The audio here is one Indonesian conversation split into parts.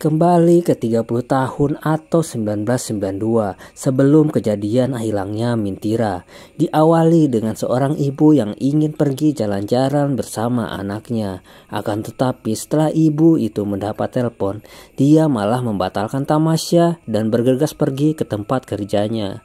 Kembali ke 30 tahun atau 1992 sebelum kejadian hilangnya Mintira. Diawali dengan seorang ibu yang ingin pergi jalan-jalan bersama anaknya. Akan tetapi setelah ibu itu mendapat telepon, dia malah membatalkan tamasya dan bergegas pergi ke tempat kerjanya.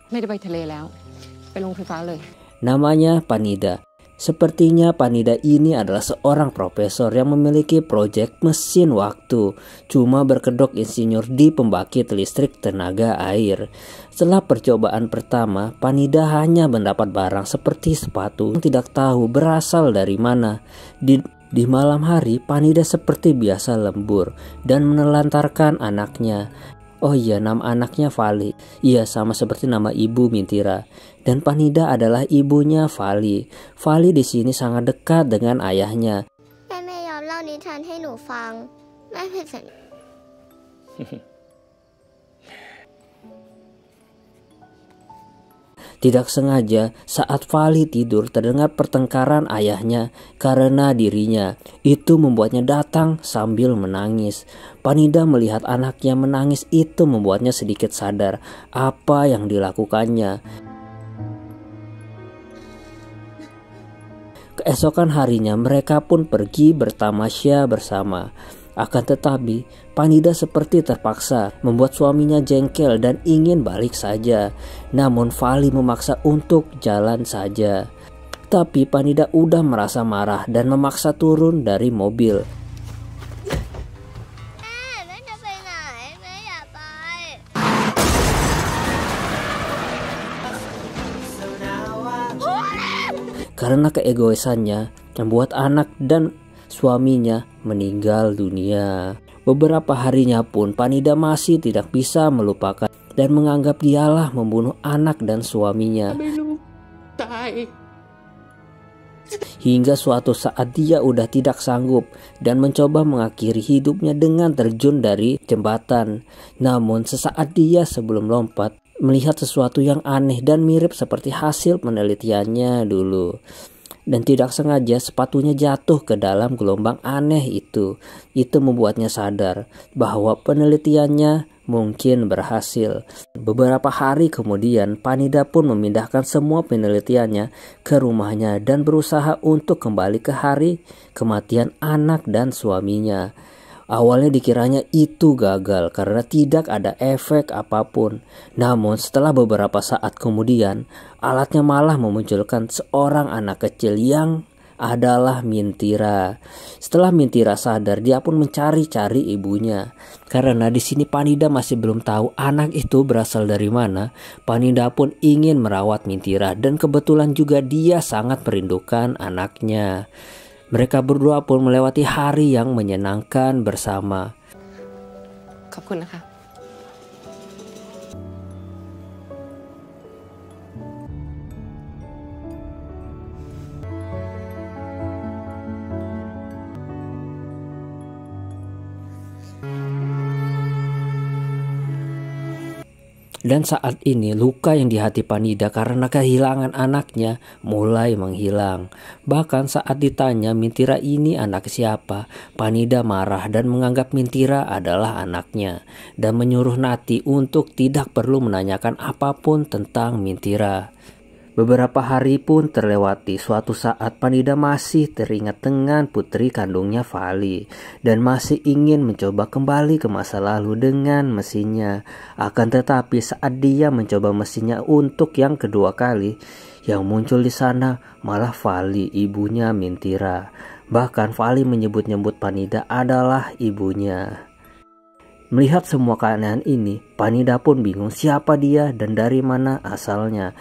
Namanya Panida. Sepertinya Panida ini adalah seorang profesor yang memiliki proyek mesin waktu, cuma berkedok insinyur di pembangkit listrik tenaga air. Setelah percobaan pertama, Panida hanya mendapat barang seperti sepatu yang tidak tahu berasal dari mana. Di malam hari, Panida seperti biasa lembur dan menelantarkan anaknya. Oh iya, nama anaknya Vali. Iya, sama seperti nama ibu Mintira. Dan Panida adalah ibunya Vali. Vali di sini sangat dekat dengan ayahnya. Tidak sengaja saat Vali tidur terdengar pertengkaran ayahnya karena dirinya. Itu membuatnya datang sambil menangis. Panida melihat anaknya menangis itu membuatnya sedikit sadar apa yang dilakukannya. Keesokan harinya mereka pun pergi bertamasya bersama. Akan tetapi, Panida seperti terpaksa membuat suaminya jengkel dan ingin balik saja. Namun Vali memaksa untuk jalan saja. Tapi Panida udah merasa marah dan memaksa turun dari mobil. Karena keegoisannya membuat anak dan suaminya meninggal dunia. Beberapa harinya pun Panida masih tidak bisa melupakan dan menganggap dialah membunuh anak dan suaminya. Hingga suatu saat dia udah tidak sanggup dan mencoba mengakhiri hidupnya dengan terjun dari jembatan. Namun sesaat dia sebelum lompat melihat sesuatu yang aneh dan mirip seperti hasil penelitiannya dulu. Dan tidak sengaja sepatunya jatuh ke dalam gelombang aneh itu. Itu membuatnya sadar bahwa penelitiannya mungkin berhasil. Beberapa hari kemudian Panida pun memindahkan semua penelitiannya ke rumahnya dan berusaha untuk kembali ke hari kematian anak dan suaminya. Awalnya dikiranya itu gagal karena tidak ada efek apapun. Namun setelah beberapa saat kemudian, alatnya malah memunculkan seorang anak kecil yang adalah Mintira. Setelah Mintira sadar, dia pun mencari-cari ibunya. Karena di sini Panida masih belum tahu anak itu berasal dari mana. Panida pun ingin merawat Mintira dan kebetulan juga dia sangat merindukan anaknya. Mereka berdua pun melewati hari yang menyenangkan bersama. Dan saat ini luka yang di hati Panida karena kehilangan anaknya mulai menghilang. Bahkan saat ditanya Mintira ini anak siapa, Panida marah dan menganggap Mintira adalah anaknya. Dan menyuruh Nati untuk tidak perlu menanyakan apapun tentang Mintira. Beberapa hari pun terlewati. Suatu saat Panida masih teringat dengan putri kandungnya Vali dan masih ingin mencoba kembali ke masa lalu dengan mesinnya. Akan tetapi saat dia mencoba mesinnya untuk yang kedua kali, yang muncul di sana malah Vali, ibunya Mintira. Bahkan Vali menyebut-nyebut Panida adalah ibunya. Melihat semua keanehan ini, Panida pun bingung siapa dia dan dari mana asalnya.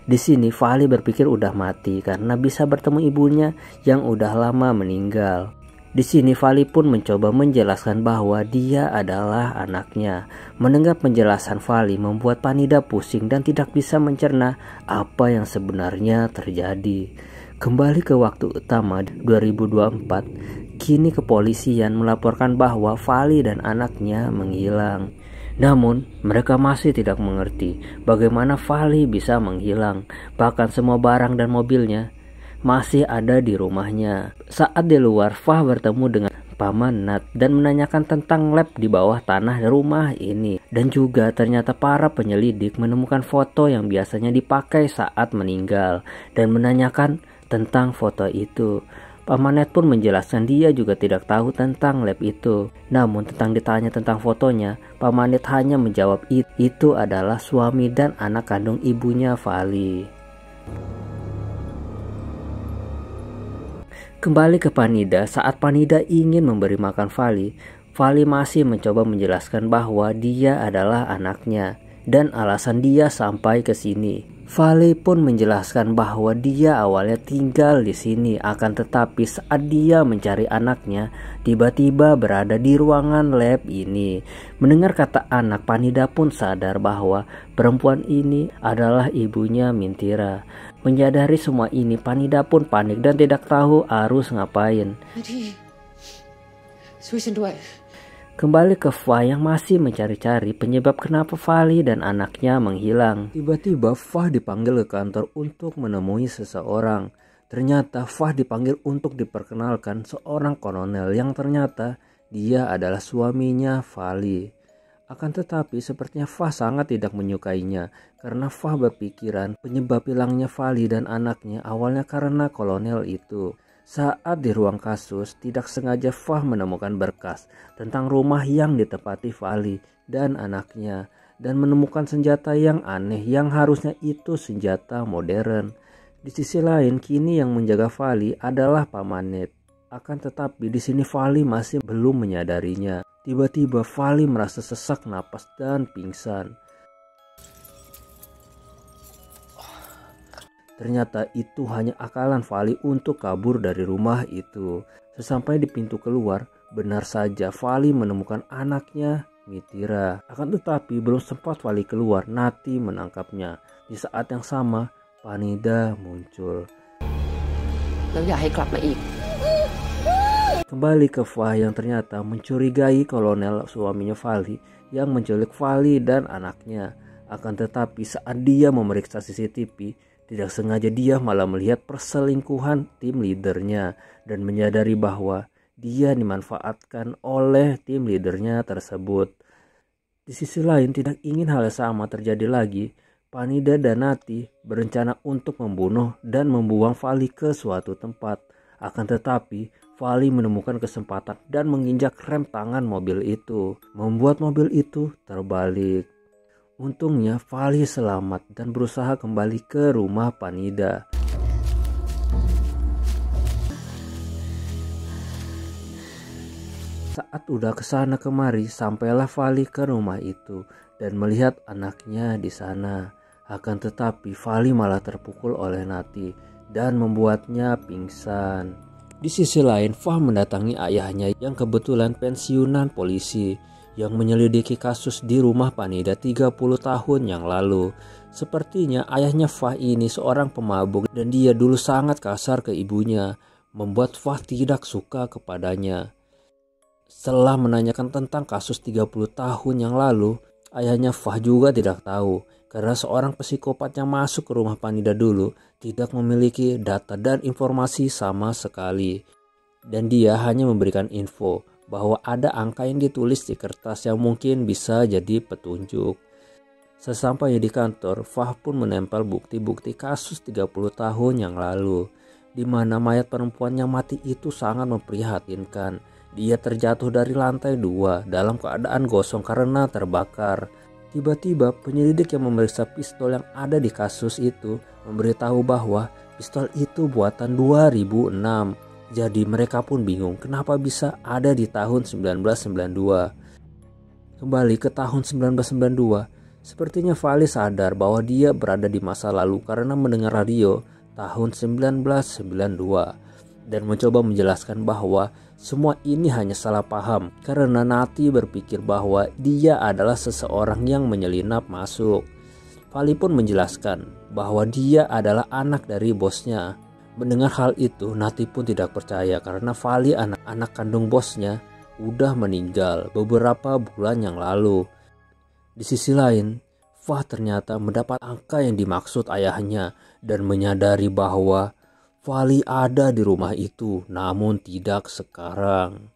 Di sini Vali berpikir udah mati karena bisa bertemu ibunya yang udah lama meninggal. Di sini Vali pun mencoba menjelaskan bahwa dia adalah anaknya. Mendengar penjelasan Vali membuat Panida pusing dan tidak bisa mencerna apa yang sebenarnya terjadi. Kembali ke waktu utama 2024, kini kepolisian melaporkan bahwa Vali dan anaknya menghilang. Namun mereka masih tidak mengerti bagaimana Vali bisa menghilang. Bahkan semua barang dan mobilnya masih ada di rumahnya. Saat di luar, Fah bertemu dengan Paman Nat dan menanyakan tentang lab di bawah tanah rumah ini. Dan juga ternyata para penyelidik menemukan foto yang biasanya dipakai saat meninggal dan menanyakan tentang foto itu. Paman Nat pun menjelaskan dia juga tidak tahu tentang lab itu. Namun tentang ditanya tentang fotonya, Paman Nat hanya menjawab itu adalah suami dan anak kandung ibunya Vali. Kembali ke Panida, saat Panida ingin memberi makan Vali, Vali masih mencoba menjelaskan bahwa dia adalah anaknya dan alasan dia sampai ke sini. Vali pun menjelaskan bahwa dia awalnya tinggal di sini, akan tetapi saat dia mencari anaknya, tiba-tiba berada di ruangan lab ini. Mendengar kata anak, Panida pun sadar bahwa perempuan ini adalah ibunya Mintira. Menyadari semua ini, Panida pun panik dan tidak tahu harus ngapain. Kembali ke Fah yang masih mencari-cari penyebab kenapa Vali dan anaknya menghilang. Tiba-tiba Fah dipanggil ke kantor untuk menemui seseorang. Ternyata Fah dipanggil untuk diperkenalkan seorang kolonel yang ternyata dia adalah suaminya Vali. Akan tetapi sepertinya Fah sangat tidak menyukainya karena Fah berpikiran penyebab hilangnya Vali dan anaknya awalnya karena kolonel itu. Saat di ruang kasus, tidak sengaja Fah menemukan berkas tentang rumah yang ditempati Vali dan anaknya dan menemukan senjata yang aneh yang harusnya itu senjata modern. Di sisi lain, kini yang menjaga Vali adalah Paman Nat. Akan tetapi di sini Vali masih belum menyadarinya. Tiba-tiba Vali merasa sesak napas dan pingsan. Ternyata itu hanya akalan Vali untuk kabur dari rumah itu. Sesampai di pintu keluar, benar saja Vali menemukan anaknya Mintira. Akan tetapi belum sempat Vali keluar, Nati menangkapnya. Di saat yang sama, Panida muncul. Kembali ke Fah yang ternyata mencurigai kolonel suaminya Vali yang menculik Vali dan anaknya. Akan tetapi saat dia memeriksa CCTV, tidak sengaja dia malah melihat perselingkuhan tim leadernya dan menyadari bahwa dia dimanfaatkan oleh tim leadernya tersebut. Di sisi lain, tidak ingin hal sama terjadi lagi, Panida dan Nati berencana untuk membunuh dan membuang Vali ke suatu tempat. Akan tetapi Vali menemukan kesempatan dan menginjak rem tangan mobil itu, membuat mobil itu terbalik. Untungnya Vali selamat dan berusaha kembali ke rumah Panida. Saat udah kesana kemari, sampailah Vali ke rumah itu dan melihat anaknya di sana. Akan tetapi Vali malah terpukul oleh Nati dan membuatnya pingsan. Di sisi lain, Fah mendatangi ayahnya yang kebetulan pensiunan polisi yang menyelidiki kasus di rumah Panida 30 tahun yang lalu. Sepertinya ayahnya Fah ini seorang pemabuk dan dia dulu sangat kasar ke ibunya, membuat Fah tidak suka kepadanya. Setelah menanyakan tentang kasus 30 tahun yang lalu, ayahnya Fah juga tidak tahu karena seorang psikopat yang masuk ke rumah Panida dulu tidak memiliki data dan informasi sama sekali. Dan dia hanya memberikan info bahwa ada angka yang ditulis di kertas yang mungkin bisa jadi petunjuk. Sesampainya di kantor, Fah pun menempel bukti-bukti kasus 30 tahun yang lalu, di mana mayat perempuan yang mati itu sangat memprihatinkan. Dia terjatuh dari lantai 2 dalam keadaan gosong karena terbakar. Tiba-tiba penyelidik yang memeriksa pistol yang ada di kasus itu memberitahu bahwa pistol itu buatan 2006. Jadi mereka pun bingung kenapa bisa ada di tahun 1992. Kembali ke tahun 1992, sepertinya Vali sadar bahwa dia berada di masa lalu karena mendengar radio tahun 1992 dan mencoba menjelaskan bahwa semua ini hanya salah paham karena Nati berpikir bahwa dia adalah seseorang yang menyelinap masuk. Vali pun menjelaskan bahwa dia adalah anak dari bosnya. Mendengar hal itu, Nati pun tidak percaya karena Vali anak kandung bosnya udah meninggal beberapa bulan yang lalu. Di sisi lain, Fah ternyata mendapat angka yang dimaksud ayahnya dan menyadari bahwa Vali ada di rumah itu, namun tidak sekarang.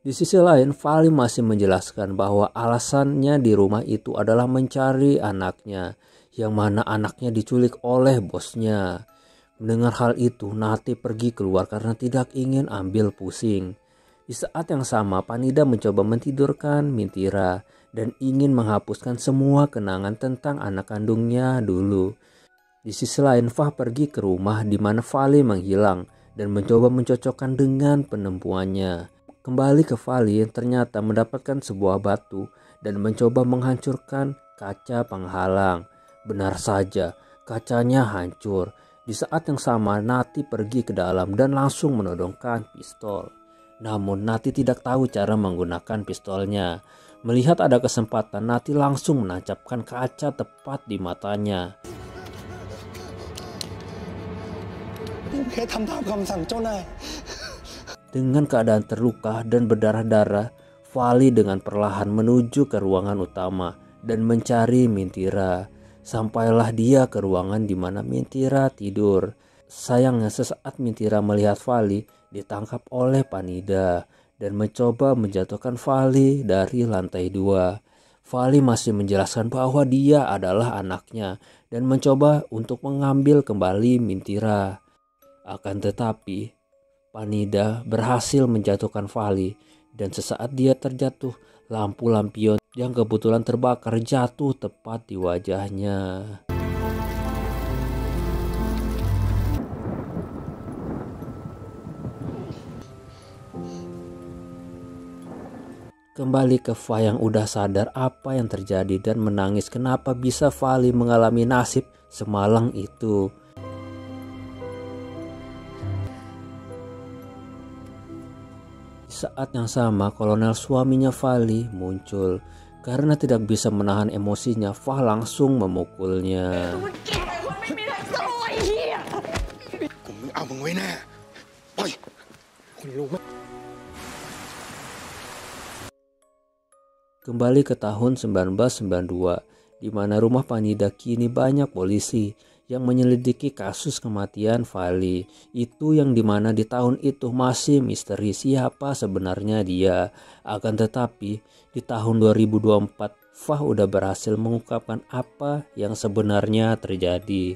Di sisi lain, Fali masih menjelaskan bahwa alasannya di rumah itu adalah mencari anaknya, yang mana anaknya diculik oleh bosnya. Mendengar hal itu, Nati pergi keluar karena tidak ingin ambil pusing. Di saat yang sama, Panida mencoba mentidurkan Mintira dan ingin menghapuskan semua kenangan tentang anak kandungnya dulu. Di sisi lain, Fah pergi ke rumah di mana Fali menghilang dan mencoba mencocokkan dengan penemuannya. Kembali ke Fali, ternyata mendapatkan sebuah batu dan mencoba menghancurkan kaca penghalang. Benar saja, kacanya hancur. Di saat yang sama, Nati pergi ke dalam dan langsung menodongkan pistol. Namun Nati tidak tahu cara menggunakan pistolnya. Melihat ada kesempatan, Nati langsung menancapkan kaca tepat di matanya. Dengan keadaan terluka dan berdarah-darah, Fali dengan perlahan menuju ke ruangan utama dan mencari Mintira. Sampailah dia ke ruangan di mana Mintira tidur. Sayangnya sesaat Mintira melihat Fali, ditangkap oleh Panida dan mencoba menjatuhkan Fali dari lantai 2. Fali masih menjelaskan bahwa dia adalah anaknya dan mencoba untuk mengambil kembali Mintira. Akan tetapi, Panida berhasil menjatuhkan Fali dan sesaat dia terjatuh, lampu lampion yang kebetulan terbakar jatuh tepat di wajahnya. Kembali ke Fah yang udah sadar apa yang terjadi dan menangis kenapa bisa Fali mengalami nasib semalang itu. Saat yang sama, kolonel suaminya Fali muncul. Karena tidak bisa menahan emosinya, Fah langsung memukulnya. Kembali ke tahun 1992, di mana rumah Panida kini banyak polisi yang menyelidiki kasus kematian Fali. Itu yang dimana di tahun itu masih misteri siapa sebenarnya dia. Akan tetapi di tahun 2024 Fah udah berhasil mengungkapkan apa yang sebenarnya terjadi.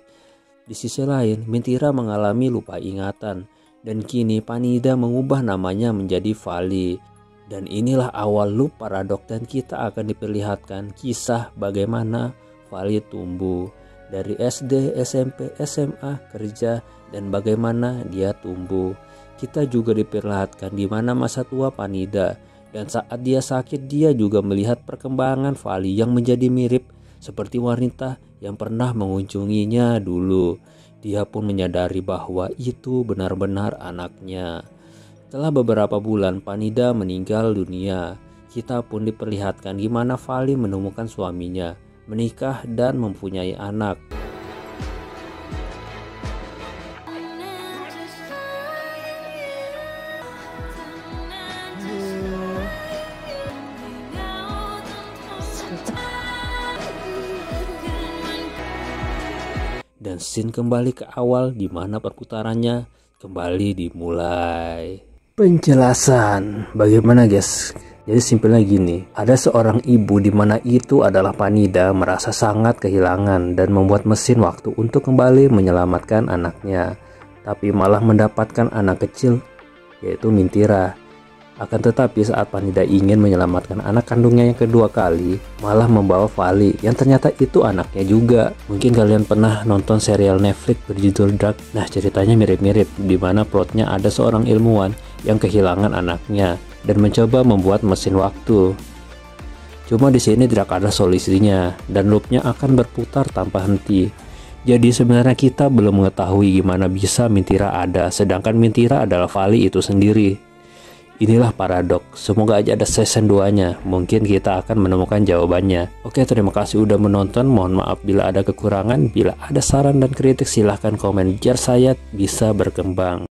Di sisi lain, Mintira mengalami lupa ingatan dan kini Panida mengubah namanya menjadi Fali. Dan inilah awal loop paradok dan kita akan diperlihatkan kisah bagaimana Fali tumbuh. Dari SD, SMP, SMA, kerja, dan bagaimana dia tumbuh. Kita juga diperlihatkan di mana masa tua Panida. Dan saat dia sakit, dia juga melihat perkembangan Fali yang menjadi mirip seperti wanita yang pernah mengunjunginya dulu. Dia pun menyadari bahwa itu benar-benar anaknya. Setelah beberapa bulan, Panida meninggal dunia. Kita pun diperlihatkan di mana Fali menemukan suaminya, menikah dan mempunyai anak. Dan scene kembali ke awal di mana perputarannya kembali dimulai. Penjelasan bagaimana guys? Jadi simpelnya gini, ada seorang ibu di mana itu adalah Panida merasa sangat kehilangan dan membuat mesin waktu untuk kembali menyelamatkan anaknya, tapi malah mendapatkan anak kecil yaitu Mintira. Akan tetapi saat Panida ingin menyelamatkan anak kandungnya yang kedua kali, malah membawa Fali yang ternyata itu anaknya juga. Mungkin kalian pernah nonton serial Netflix berjudul Dark. Nah, ceritanya mirip-mirip, di mana plotnya ada seorang ilmuwan yang kehilangan anaknya dan mencoba membuat mesin waktu. Cuma di sini tidak ada solusinya dan loopnya akan berputar tanpa henti. Jadi sebenarnya kita belum mengetahui gimana bisa Mintira ada, sedangkan Mintira adalah Fali itu sendiri. Inilah paradok, semoga aja ada season 2-nya, mungkin kita akan menemukan jawabannya. Oke, terima kasih udah menonton, mohon maaf bila ada kekurangan, bila ada saran dan kritik silahkan komen biar saya bisa berkembang.